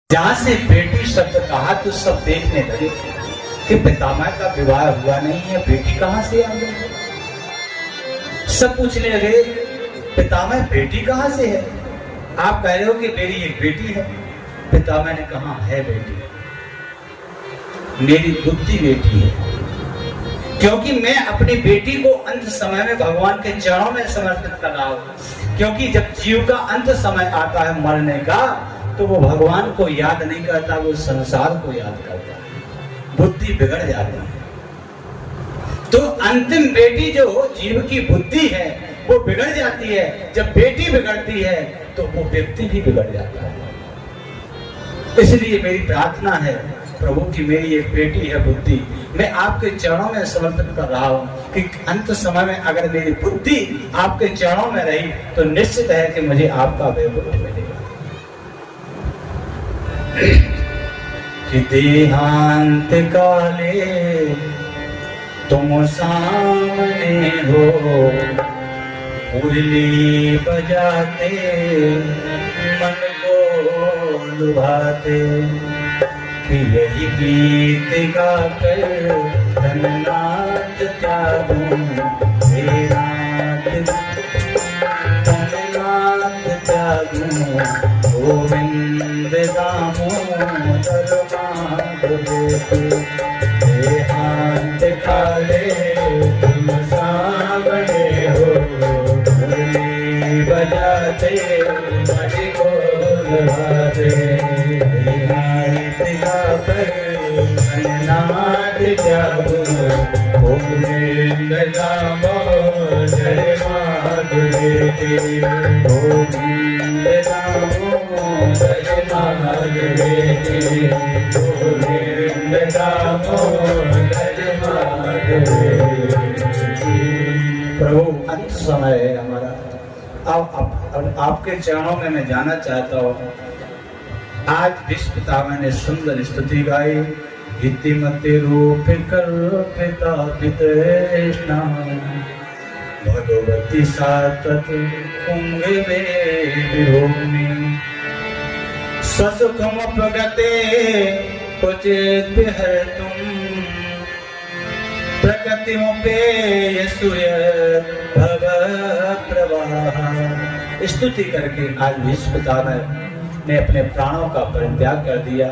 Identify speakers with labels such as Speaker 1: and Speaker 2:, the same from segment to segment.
Speaker 1: जहां से बेटी शब्द कहा तो सब देखने लगे कि पितामह का विवाह हुआ नहीं है, बेटी कहां से आ गई। सब पूछने लगे पितामह बेटी कहां से है। आप कह रहे हो कि मेरी एक बेटी है। पितामह ने कहा है बेटी, मेरी बुद्धि बेटी है, क्योंकि मैं अपनी बेटी को अंत समय में भगवान के चरणों में समर्पित कर रहा हूं। क्योंकि जब जीव का अंत समय आता है मरने का, तो वो भगवान को याद नहीं करता, वो संसार को याद करता है, बुद्धि बिगड़ जाती है। तो अंतिम बेटी जो जीव की बुद्धि है वो बिगड़ जाती है। जब बेटी बिगड़ती है तो वो व्यक्ति भी बिगड़ जाता है। इसलिए मेरी प्रार्थना है प्रभु की मेरी एक बेटी है बुद्धि, मैं आपके चरणों में समर्पित कर रहा हूं कि अंत समय में अगर मेरी बुद्धि आपके चरणों में रही तो निश्चित है कि मुझे आपका वैभव मिलेगा। कि देहांत काले तुम सामने हो, मुरली बजाते मन को लुभाते, कि यही गीत गाकर धन्यनाथ त्यागूं धन्यनाथ त्यागूं गोविंद दामोदर माधव। देहांत काले तुम सामने हो, मुरली बजाते मन को लुभाते, देहांत गाकर धन्यनाथ त्यागूं गोविंद दामोदर माधव। गोविंद दामोदर माधव, गोविंद दामोदर माधव। प्रभु अंत समय है हमारा, अब आपके चरणों में मैं जाना चाहता हूँ। आज विश्व पितामह ने सुंदर स्तुति गाई, इतिमति रूप कल्पिता पितृष्णा, भगवती सातत कुंभ में विभूमि, ससुखम प्रगते क्वचित् तुम, प्रकृतियों पे सूर्य भव प्रवाह। स्तुति करके आज विश्व पितामह ने अपने प्राणों का परित्याग कर दिया।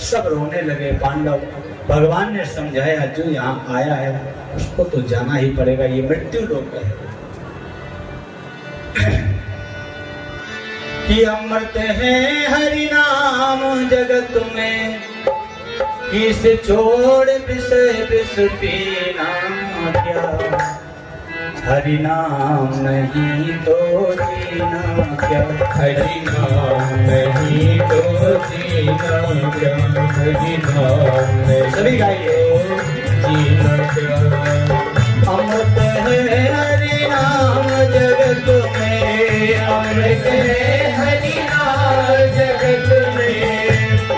Speaker 1: सब रोने लगे पांडव। भगवान ने समझाया जो यहाँ आया है उसको तो जाना ही पड़ेगा, ये मृत्यु लोक है। कि अमृत है हरि नाम जगत में, इसे छोड़ विषय विष पीना क्या, हरि नाम नहीं तो जीना क्या, हरि नाम नहीं तो जीना क्या, हरि नाम नहीं सभी गाइए जीना क्या। अमृत है हरि नाम जगत में, अमृत है हरि नाम जगत में,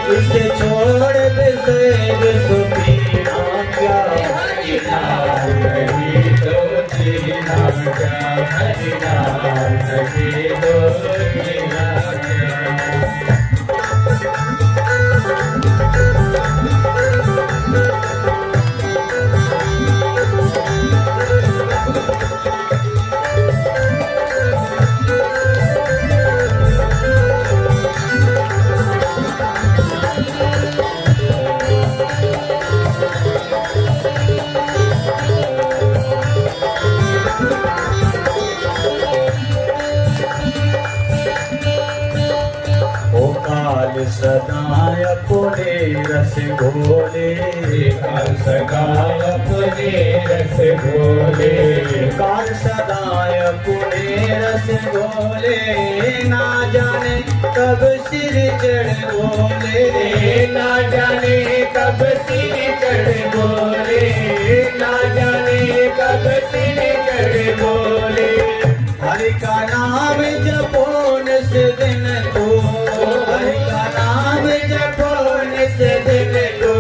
Speaker 1: उसे छोड़ विषय विष पीना क्या, हरि नाम नहीं तो जीना क्या, हरि नाम नहीं तो जीना क्या। सदाय पुणे रस घोले, काल सदाय पुणे रस घोले, काल सदाय पुणे रस घोले, ना जाने कब सिर चढ़ बोले, ना जाने कब सिर चढ़ बोले, ना जाने कब सिर चढ़ बोले। हरि का नाम जपो निस दिन को, हरि का नाम जपो निस दिन को,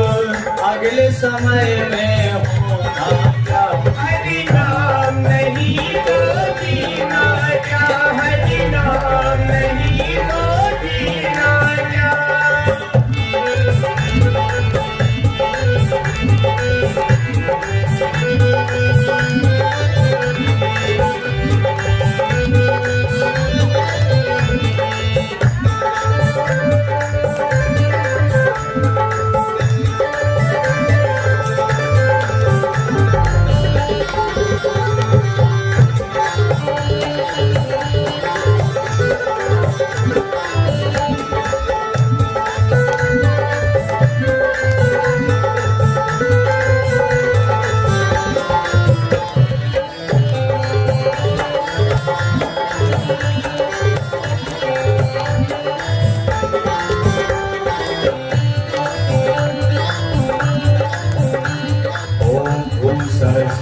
Speaker 1: अगले समय में होना क्या, हरि नाम नहीं तो जीना क्या, हरि नाम नहीं तो जीना क्या।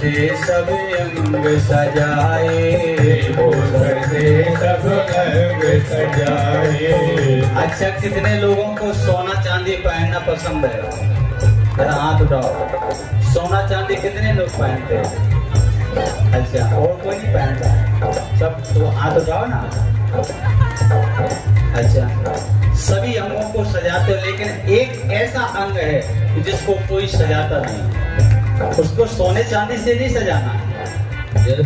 Speaker 1: से सब अंग सजाए,
Speaker 2: भूषण से सब अंग सजाए।
Speaker 1: अच्छा, कितने लोगों को सोना चांदी पहनना पसंद है? जरा हाथ उठाओ। सोना चांदी कितने लोग पहनते हैं? अच्छा, और कोई नहीं पहनता? सब तो हाथ उठाओ ना। अच्छा, सभी अंगों को सजाते हो, लेकिन एक ऐसा अंग है जिसको कोई सजाता नहीं। उसको सोने चांदी से नहीं सजाना,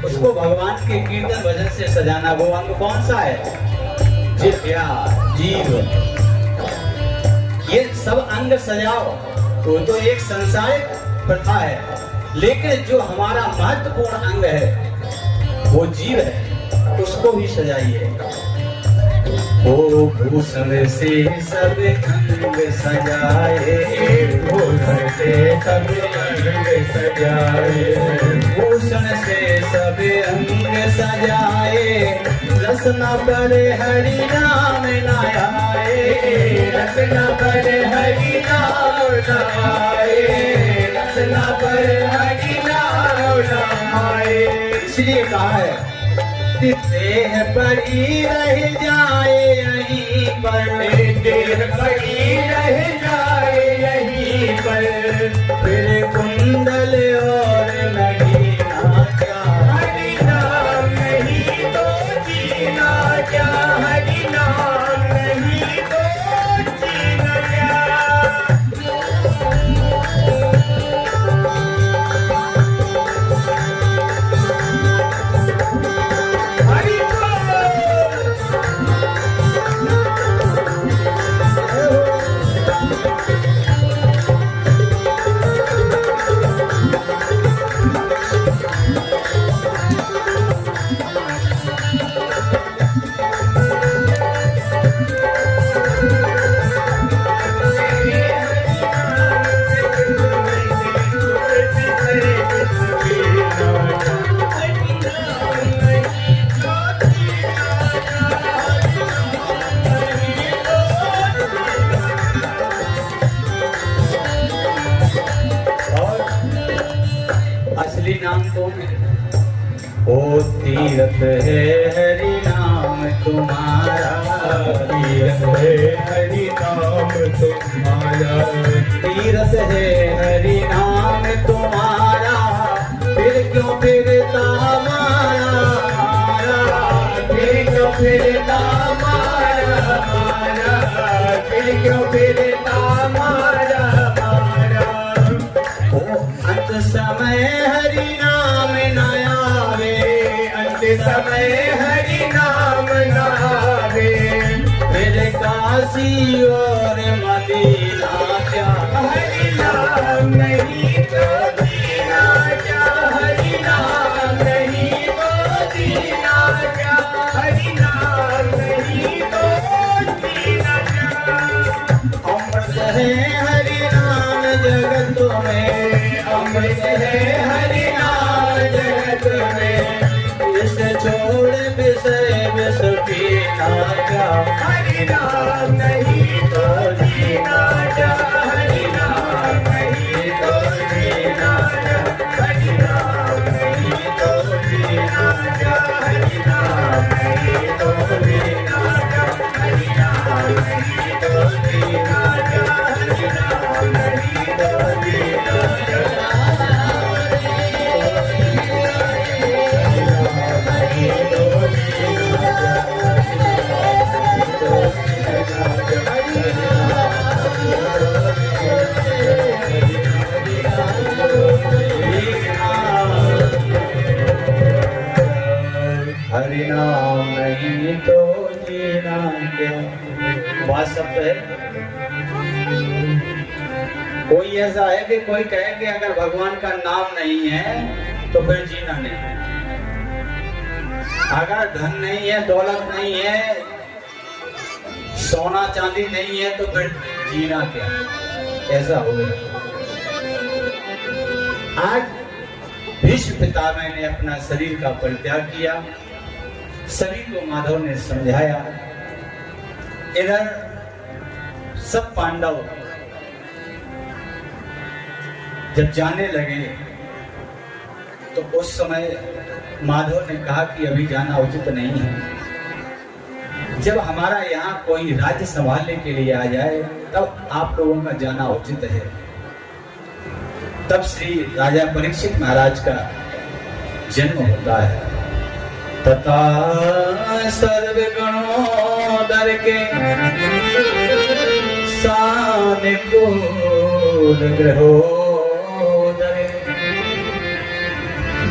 Speaker 1: उसको भगवान के कीर्तन भजन से सजाना। वो अंग कौन सा है? जिह्वा, जीव। ये सब अंग सजाओ तो एक संसारिक प्रथा है, लेकिन जो हमारा महत्वपूर्ण अंग है वो जीव है, उसको भी सजाइए। ओ भूषण से सब अंग सजाए,
Speaker 2: भूषण से सब अंग सजाए।
Speaker 1: भूषण से सब अंग सजाए, रसना पर हरि नाम नाये,
Speaker 2: रसना पर हरि नाम नाये, रसना पर हरि नाम नाये।
Speaker 1: इसलिए कहा है कि देह पड़ी रह जाए यहीं पर,
Speaker 2: देह पड़ी रह जाए यहीं पर,
Speaker 1: फिर कुंडल और नहीं नाचा।
Speaker 2: हरि नाम नहीं तो जीना क्या, हरि नाम नहीं तो जीना क्या। हरि
Speaker 1: और असली नाम कौन है? ओ तीरथ है हरि नाम तुम्हारा,
Speaker 2: तीरथ है हरि नाम तुम्हारा,
Speaker 1: तीरथ है हरि नाम तुम्हारा, फिर क्यों फिरता मारा मारा,
Speaker 2: फिर क्यों फिरता मारा मारा, फिर क्यों फिरता मारा मारा।
Speaker 1: ओ अंत समय हरि नाम न आवे,
Speaker 2: अंत समय हरि नाम नावे,
Speaker 1: फिर काशी और मदीना क्या।
Speaker 2: हरि नाम नहीं तो जीना क्या, हरि नाम नहीं तो जीना क्या, हरि नाम नहीं तो जीना क्या।
Speaker 1: अमृत है हरि नाम जगत में,
Speaker 2: अमृत है हरि नाम जगत में,
Speaker 1: इसे छोड़ विषय विष पीना क्या।
Speaker 2: हरि नाम नहीं तो जीना क्या, हरि नाम नहीं तो जीना क्या, हरि नाम नहीं तो जीना क्या, हरि नाम नहीं तो जीना क्या, हरि नाम नहीं तो जीना क्या, हरि नाम नहीं तो जीना क्या।
Speaker 1: हरि नाम नहीं तो जीना क्या। बात सब है। कोई ऐसा है कि कोई कहे कि अगर भगवान का नाम नहीं है तो फिर जीना नहीं। अगर धन नहीं है, दौलत नहीं है, सोना चांदी नहीं है तो फिर जीना क्या। ऐसा हो गया। आज भीष्म पितामह ने अपना शरीर का परित्याग किया, सभी को माधव ने समझाया। इधर सब पांडव जब जाने लगे तो उस समय माधव ने कहा कि अभी जाना उचित नहीं है, जब हमारा यहाँ कोई राज्य संभालने के लिए आ जाए तब आप लोगों का जाना उचित है। तब श्री राजा परीक्षित महाराज का जन्म होता है। तथा सर्वगणोदर के सानुकूल ग्रहोदर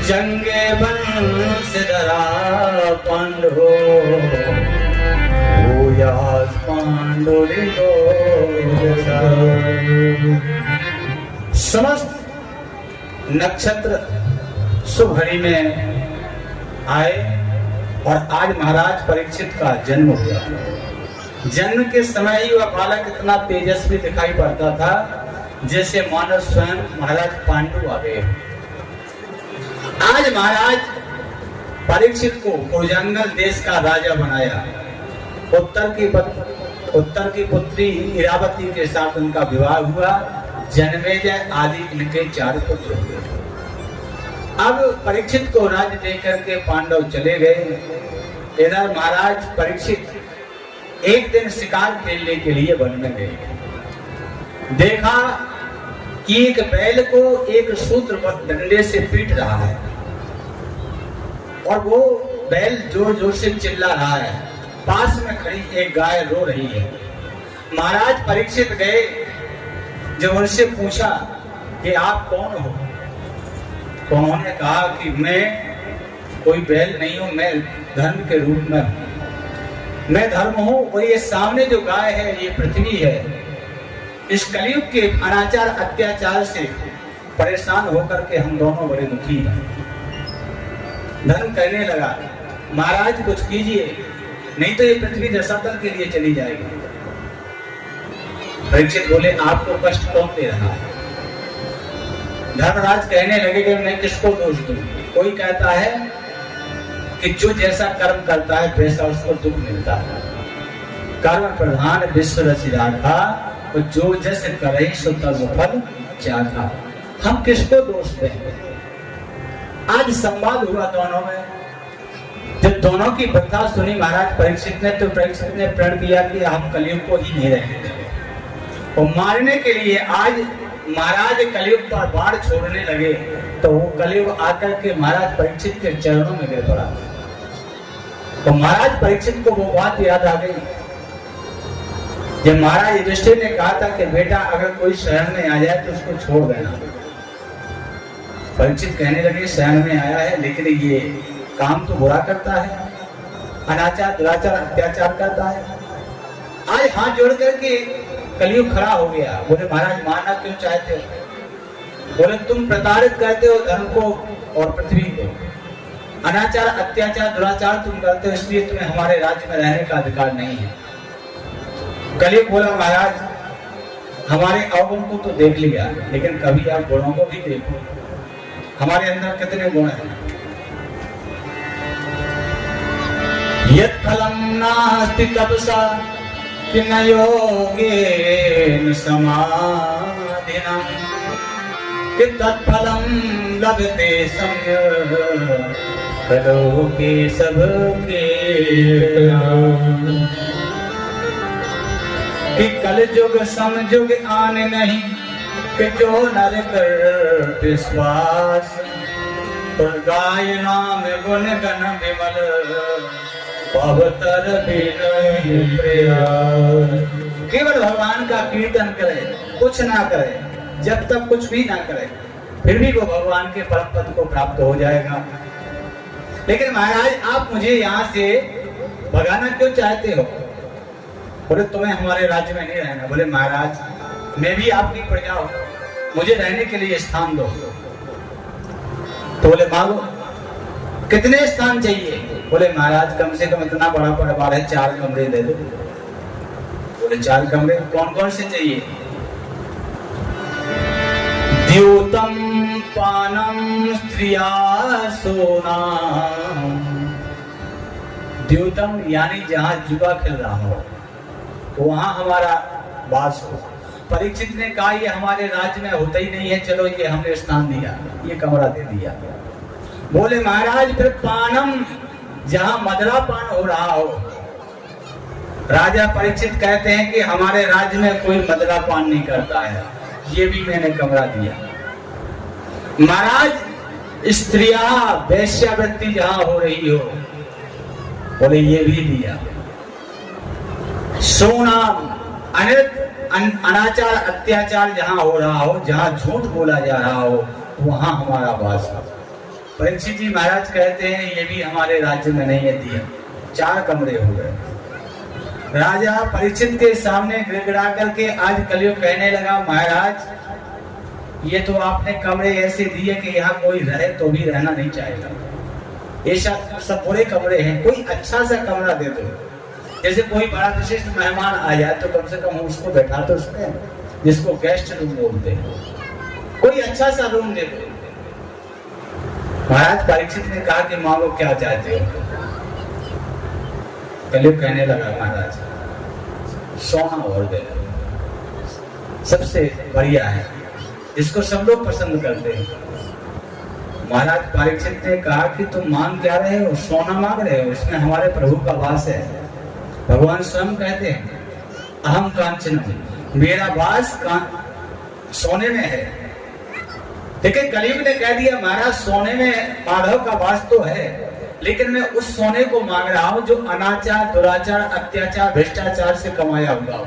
Speaker 1: जंगे वंशधरा पांडवो भूयास पांडुलिको। समस्त नक्षत्र शुभ घड़ी में आए और आज महाराज परीक्षित का जन्म हुआ। जन्म के समय ही वह बालक इतना तेजस्वी दिखाई पड़ता था जैसे मानो स्वयं महाराज पांडु आ गए। आज महाराज परीक्षित को कुरुजंगल देश का राजा बनाया। उत्तर की पुत्री इरावती के साथ उनका विवाह हुआ। जन्मेजय आदि इनके 4 पुत्र हुए। अब परीक्षित को राज्य देकर के पांडव चले गए। इधर महाराज परीक्षित एक दिन शिकार खेलने के लिए वन में गए। देखा कि एक बैल को एक सूत्र डंडे से पीट रहा है और वो बैल जोर जोर से चिल्ला रहा है। पास में खड़ी एक गाय रो रही है। महाराज परीक्षित गए, जब उनसे पूछा कि आप कौन हो, तो उन्होंने कहा कि मैं कोई बैल नहीं हूं, मैं धर्म के रूप में हूं। मैं धर्म हूं और ये सामने जो गाय है ये पृथ्वी है। इस कलयुग के अनाचार अत्याचार से परेशान होकर के हम दोनों बड़े दुखी हैं। धर्म कहने लगा, महाराज कुछ कीजिए, नहीं तो ये पृथ्वी रसातल के लिए चली जाएगी। परीक्षित बोले, आपको कष्ट कौन दे रहा है? धर्मराज कहने लगे कि मैं किसको दोष दूं? कोई कहता है कि जो जैसा कर्म करता है वैसा उसको दुख मिलता है। कर्म प्रधान विश्व रचिराता, और जो जैसे करे सो तब फल चाहता। हम किसको दोष दें? आज संवाद हुआ दोनों में। जब दोनों की कथा सुनी महाराज परीक्षित ने, तो परीक्षित ने प्रण किया कि हम कलयुग को ही नहीं रहने देंगे। और मारने के लिए आज महाराज कलयुग पर बाढ़ छोड़ने लगे, तो वो कलयुग आकर के महाराज परीक्षित के चरणों में गिर पड़ा। तो महाराज परीक्षित को वो बात याद आ गई जब महाराज युधिष्ठिर ने कहा था कि बेटा अगर कोई शरण में आ जाए तो उसको छोड़ देना। परीक्षित कहने लगे, शरण में आया है लेकिन ये काम तो बुरा करता है, अनाचार दुराचार अत्याचार करता है। आज हाथ जोड़ करके कलयुग खड़ा हो गया। बोले, महाराज मारना क्यों चाहते हो? बोले, तुम प्रताड़ित करते हो धर्म को और पृथ्वी को, अनाचार अत्याचार दुराचार तुम करते हो, इसलिए तुम्हें हमारे राज्य में रहने का अधिकार नहीं है। कलयुग बोला, महाराज हमारे अवगुण को तो देख लिया, लेकिन कभी आप गुणों को भी देखो, हमारे अंदर कितने गुण हैं। यत् फलं नास्ति तपसा कि न योगेन समाधिना कि तत्फलं लभते सम्यक् लोके सबके। कि कलयुग समयुग आने नहीं कि जो नर कर विश्वास, और गाय नाम गुण गण विमल पवतर भी नहीं प्रयास। केवल भगवान का कीर्तन करे, कुछ ना करे, जब तक कुछ भी ना करे, फिर भी वो भगवान के परम पद को प्राप्त हो जाएगा। लेकिन महाराज आप मुझे यहाँ से भगाना क्यों चाहते हो? बोले, तुम्हें हमारे राज्य में नहीं रहना। बोले, महाराज मैं भी आपकी प्रजा हूँ, मुझे रहने के लिए स्थान दो। तो बोले, मांगो, कितने स्थान चाहिए? बोले, महाराज कम से कम इतना बड़ा परिवार है, 4 कमरे दे दो। बोले, 4 कमरे कौन कौन से चाहिए? द्यूतम पानम स्त्रिया सोना। द्यूतम यानी जहां जुआ खेल रहा हो वहां हमारा वास हो। परीक्षित ने कहा ये हमारे राज्य में होता ही नहीं है, चलो ये हमने स्थान दिया, ये कमरा दे दिया। बोले महाराज फिर पानम, जहां मदरा पान हो रहा हो। राजा परीक्षित कहते हैं कि हमारे राज्य में कोई मदरा पान नहीं करता है, ये भी मैंने कमरा दिया। महाराज स्त्रियां वेश्यावृत्ति जहां हो रही हो, बोले ये भी दिया। सोना अनाचार अत्याचार जहां हो रहा हो, जहां झूठ बोला जा रहा हो, वहां हमारा वास हो। परीक्षित जी महाराज कहते हैं ये भी हमारे राज्य में नहीं है दिया। 4 कमरे हो गए। राजा परीक्षित के सामने गिड़गिड़ा करके आज कलयुग कहने लगा, महाराज ये तो आपने कमरे ऐसे दिए कि यहाँ कोई रहे तो भी रहना नहीं चाहेगा। ये सब बुरे कमरे हैं, कोई अच्छा सा कमरा दे दो। जैसे कोई बड़ा विशिष्ट मेहमान आ जाए तो कम से कम उसको बैठा तो उसमें, जिसको गेस्ट रूम बोलते हैं, कोई अच्छा सा रूम दे दो। महाराज परीक्षित ने कहा कि मांगो क्या चाहते हो। कलयुग कहने लगा, महाराज सोना और दे दो, सबसे बढ़िया है, इसको सब लोग पसंद करते हैं। महाराज परीक्षित ने कहा कि तुम मांग क्या रहे हो? सोना मांग रहे हो? इसमें हमारे प्रभु का वास है। भगवान स्वयं कहते हैं अहम कांचन, मेरा वास सोने में है। देखिए कलयुग ने कह दिया महाराज सोने में माधव का वास तो है, लेकिन मैं उस सोने को मांग रहा हूं जो अनाचार दुराचार अत्याचार भ्रष्टाचार से कमाया हुआ,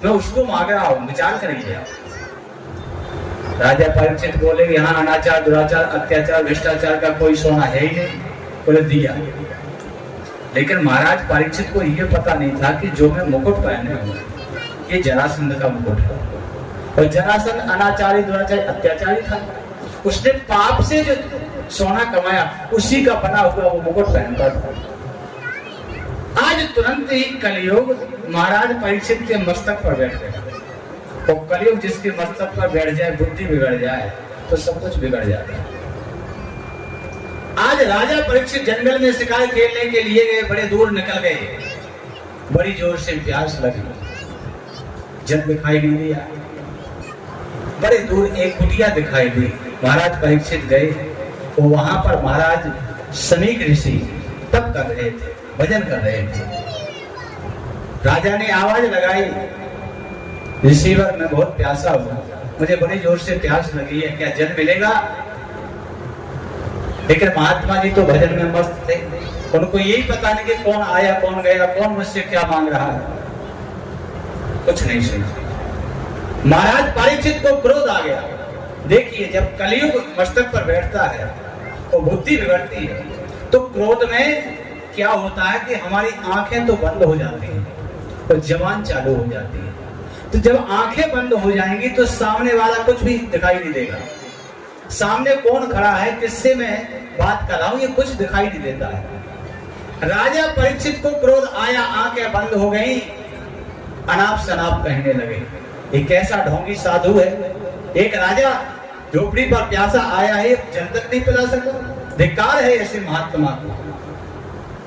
Speaker 1: मैं उसको मांग रहा हूं, विचार करिए। राजा परीक्षित बोले यहाँ अनाचार दुराचार अत्याचार भ्रष्टाचार का कोई सोना है ही नहीं। बोले दिया। लेकिन महाराज परीक्षित को यह पता नहीं था कि जो मैं मुकुट पहने हुए ये जरासंध का मुकुट है, और जरासंध अनाचारी दुराचारी अत्याचारी था। उसने पाप से जो सोना कमाया उसी का बना हुआ वो मुकुट पहनता था। आज तुरंत ही कलयुग महाराज परीक्षित के मस्तक पर बैठ गया। तो कलयुग जिसके मस्तक पर बैठ जाए, बुद्धि बिगड़ जाए तो सब कुछ बिगड़ जाता है। आज राजा परीक्षित जंगल में शिकार खेलने के लिए गए, बड़े दूर निकल गए, बड़ी जोर से प्यास लगी, जल दिखाई नहीं दिया। बड़े दूर एक कुटिया दिखाई दी, महाराज परीक्षित गए, तो वहां पर महाराज समीक ऋषि तप कर रहे थे, भजन कर रहे थे। राजा ने आवाज लगाई, ऋषिवर मैं बहुत प्यासा हूं, मुझे बड़ी जोर से प्यास लगी है, क्या जल मिलेगा? लेकिन महात्मा जी तो भजन में मस्त थे, उनको यही पता नहीं कि कौन आया कौन गया, कौन मुझसे क्या मांग रहा है, कुछ नहीं सुना। महाराज परीक्षित को क्रोध आ गया। देखिए जब कलयुग मस्तक पर बैठता है तो बुद्धि बिगड़ती है, तो क्रोध में क्या होता है कि हमारी आंखें तो बंद हो जाती हैं और जबान चालू हो जाती है। तो जब आंखें बंद हो जाएंगी तो सामने वाला कुछ भी दिखाई नहीं देगा। सामने कौन खड़ा है, किससे मैं बात कर रहा हूं, ये कुछ दिखाई नहीं देता है। राजा परीक्षित को क्रोध आया, आंखें बंद हो गई, अनाप शनाप कहने लगे। एक ऐसा ढोंगी साधु है, एक राजा झोपड़ी पर प्यासा आया है, जल तक नहीं पिला सका, धिक्कार है ऐसे महात्मा को,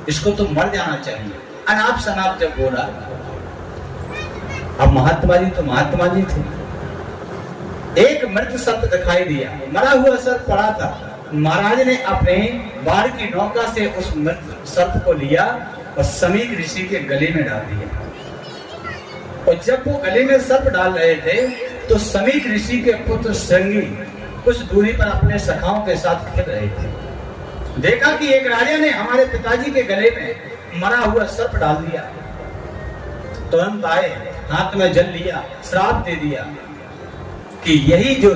Speaker 1: इसको तो मर जाना चाहिए। अनाप शनाप जब बोला, अब महात्मा जी तो महात्मा जी थे, एक मृत सर्प दिखाई दिया, मरा हुआ सर्प पड़ा था। महाराज ने अपने बाण की नौका से उस मृत सर्प को लिया और समीक ऋषि के गले में डाल दिया। और जब वो गले में सर्प डाल रहे थे तो समीक ऋषि के पुत्र श्रृंगी कुछ दूरी पर अपने सखाओं के साथ खेल रहे थे। देखा कि एक राजा ने हमारे पिताजी के गले में मरा हुआ सर्प डाल दिया। तुरंत आए, हाथ में जल लिया, श्राप दे दिया कि यही जो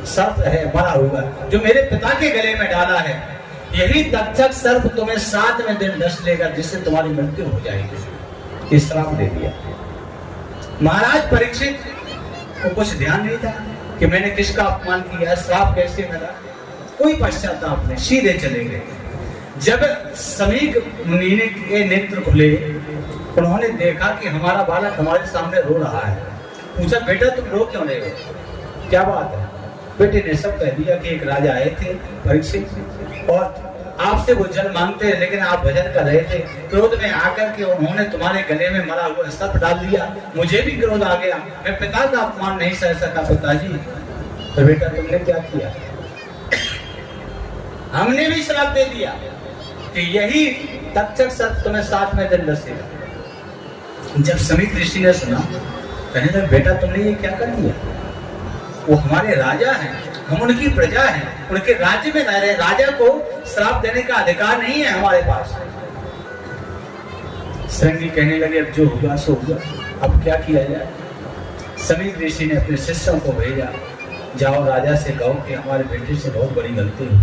Speaker 1: सर्प है मरा हुआ, जो मेरे पिता के गले में डाला है, यही तक्षक सर्प तुम्हें 7वें दिन डस लेगा, जिससे तुम्हारी मृत्यु हो जाएगी। ये श्राप दे दिया। महाराज परीक्षित को कुछ ध्यान नहीं था कि मैंने किसका अपमान किया, श्राप कैसे मिला, कोई पश्चाताप नहीं, सीधे चले गए। जब समीक मुनि के नेत्र खुले, उन्होंने देखा कि हमारा बालक हमारे सामने रो रहा है। पूछा बेटा तुम रो क्यों रहे हो, क्या बात है? बेटे ने सब कह दिया कि एक राजा आए थे परीक्षित और आपसे वो जल मांगते हैं, लेकिन आप भजन कर रहे थे, क्रोध में आकर के उन्होंने तुम्हारे गले में मरा हुआ सर्प डाल दिया, मुझे भी क्रोध आ गया, मैं पिता का अपमान नहीं सह सका पिताजी। तो बेटा तुमने क्या किया? हमने भी श्राप दे दिया कि यही तक्षक सर्प तुम्हें 7वें दिन डसेगा। जब समीक ऋषि ने सुना, कहने लगे बेटा तुमने ये क्या कर दिया? वो हमारे राजा हैं, हम उनकी प्रजा हैं, उनके राज्य में रह रहे, राजा को श्राप देने का अधिकार नहीं है हमारे पास। श्रृंगी कहने लगे अब जो होगा सो होगा, अब क्या किया जाए? समीक ऋषि ने अपने शिष्यों को भेजा, जाओ राजा से कहो कि हमारे बेटे से बहुत बड़ी गलती हुई।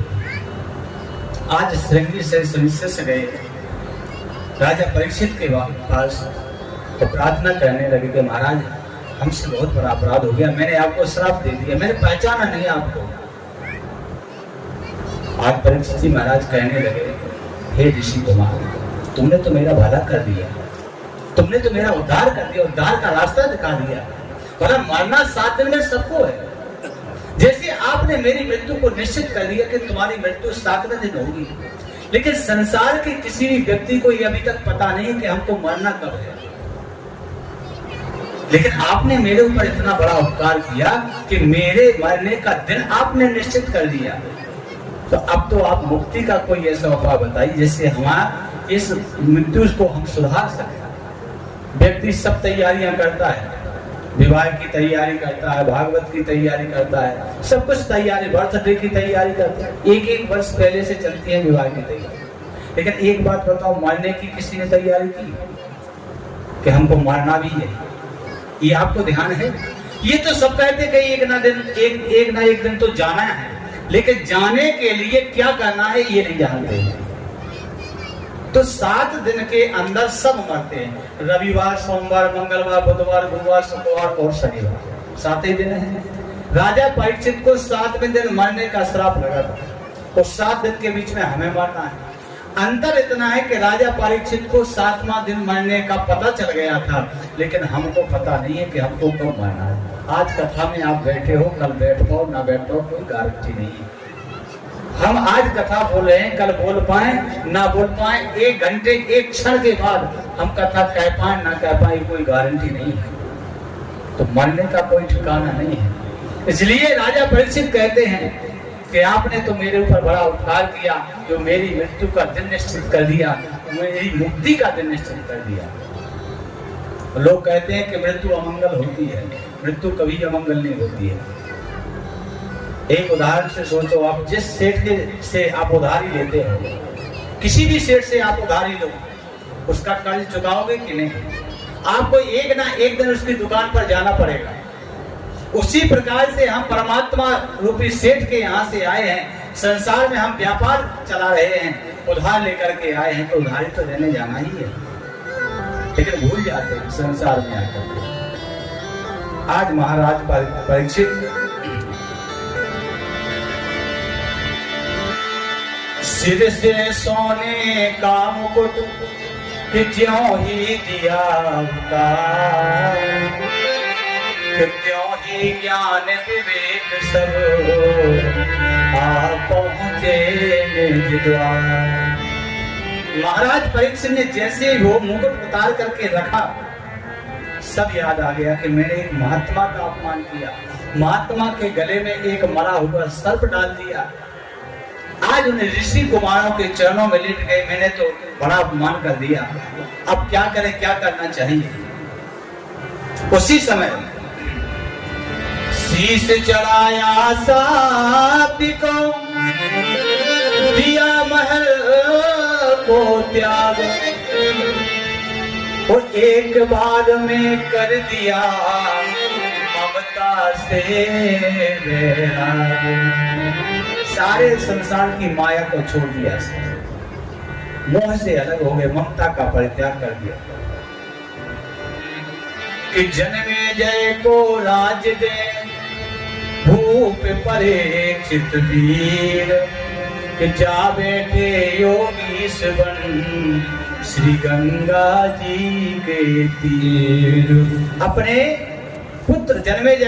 Speaker 1: आज श्रृंगी से शिष्य गए राजा परीक्षित के पास तो प्रार्थना करने लगे कि महाराज हमसे बहुत बड़ा अपराध हो गया, मैंने आपको श्राप दे दिया, मैंने पहचाना नहीं आपको। आज परीक्षित जी महाराज कहने लगे हे ऋषि कुमार, तुमने तो मेरा भला कर दिया, तुमने तो मेरा उद्धार कर दिया, उद्धार का रास्ता दिखा दिया। पर मरना 7 दिन में सबको है। जैसे आपने मेरी मृत्यु को निश्चित कर दिया कि तुम्हारी मृत्यु 7वें दिन होगी, लेकिन संसार के किसी भी व्यक्ति को यह अभी तक पता नहीं कि हमको मरना कब है। लेकिन आपने मेरे ऊपर इतना बड़ा उपकार किया कि मेरे मरने का दिन आपने निश्चित कर दिया। तो अब तो आप मुक्ति का कोई ऐसा उपाय बताइए जिससे हमारा इस मृत्यु को हम सुधार सकें। व्यक्ति सब तैयारियां करता है, विवाह की तैयारी करता है, भागवत की तैयारी करता है, सब कुछ तैयारी, बर्थडे की तैयारी करता है, एक वर्ष पहले से चलती है विवाह की तैयारी। लेकिन एक बात बताओ, मरने की किसी ने तैयारी की कि हमको मरना भी है? ये आपको ध्यान है? ये तो सब कहते कि एक ना एक दिन तो जाना है, लेकिन जाने के लिए क्या करना है ये नहीं जानते। तो 7 दिन के अंदर सब मरते हैं, रविवार, सोमवार, मंगलवार, बुधवार, गुरुवार, शुक्रवार और शनिवार, 7 ही दिन है। राजा परीक्षित को 7वें दिन मरने का श्राप लगा था, और 7 दिन के बीच में हमें मरना है। अंतर इतना है कि राजा परीक्षित को 7वां दिन मरने का पता चल गया था, लेकिन हमको पता नहीं है कि हमको कब मरना है। आज कथा में आप बैठे हो, कल बैठ पाओ ना बैठ पाओ कोई गारंटी नहीं है। हम आज कथा बोल रहे हैं, कल बोल पाए ना बोल पाए, 1 घंटे 1 क्षण के बाद हम कथा कह पाए ना कह पाए, कोई गारंटी नहीं है। तो मरने का कोई ठिकाना नहीं है। इसलिए राजा परीक्षित कहते हैं कि आपने तो मेरे ऊपर बड़ा उपकार किया, जो मेरी मृत्यु का दिन निश्चित कर दिया, मेरी मुक्ति का दिन निश्चित कर दिया। लोग कहते हैं कि मृत्यु अमंगल होती है, मृत्यु कभी अमंगल नहीं होती है। एक उदाहरण से सोचो, आप जिस सेठ से आप उधारी लेते हो, किसी भी सेठ से आप उधारी लो, उसका कर्ज चुकाओगे कि नहीं? आपको एक ना एक दिन उसकी दुकान पर जाना पड़ेगा। उसी प्रकार से हम परमात्मा रूपी सेठ के यहाँ से आए हैं, संसार में हम व्यापार चला रहे हैं, उधार लेकर के आए हैं, तो उधारी तो लेने जाना ही है, लेकिन भूल जाते हैं संसार में आकर। आज महाराज परीक्षित सिर से सोने का मुकुट कि ज्यों ही दिया उतार, त्यों ही ज्ञान विवेक सब आ पहुंचे निज द्वार। महाराज परीक्षित ने जैसे वो मुकुट उतार करके रखा, सब याद आ गया कि मैंने एक महात्मा का अपमान किया, महात्मा के गले में एक मरा हुआ सर्प डाल दिया। आज उन्हें ऋषि कुमारों के चरणों में लेट गए, मैंने तो बड़ा अपमान कर दिया, अब क्या करें, क्या करना चाहिए? उसी समय शीश चढ़ाया साथी को, दिया महल को त्याग, और एक बार में कर दिया ममता से वैराग। सारे संसार की माया को छोड़ दिया, मोह से अलग हो गए, ममता का परित्याग कर दिया। कि जन्मे जय को राज दे, भूप परीक्षित वीर, कि जा बैठे योगीश बन श्री गंगा जी के तीर। अपने पुत्र जन्मे